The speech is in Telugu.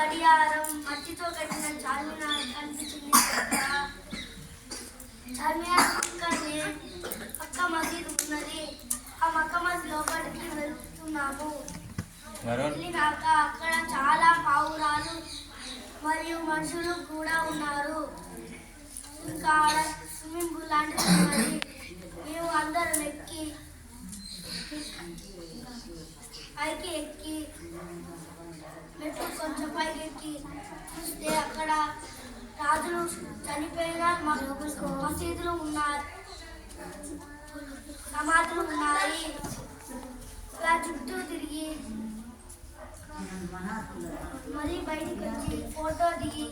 గడియారం మట్టితో కట్టిన చార్మినార్ కనిపించింది. చార్మినార్ పక్కనే పక్క మసీదు ఉన్నది. ఆ మక్క మసీదు లోపలికి వెళ్తున్నాము. వెళ్ళినాక అక్కడ చాలా పావురాలు మరియు మనుషులు కూడా ఉన్నారు. ఇంకా స్విమ్మింగ్ పూల్ లాంటిది ఉన్నది. మేము అందరం పైకి ఎక్కి మెట్లు కొంచెం పైకి ఎక్కి చూస్తే అక్కడ రాజులు చనిపోయిన మసీదులు ఉన్నాయి, సమాధులు ఉన్నాయి. ఇలా చుట్టూ తిరిగి మళ్ళీ బయటికి వచ్చి ఫోటో దిగి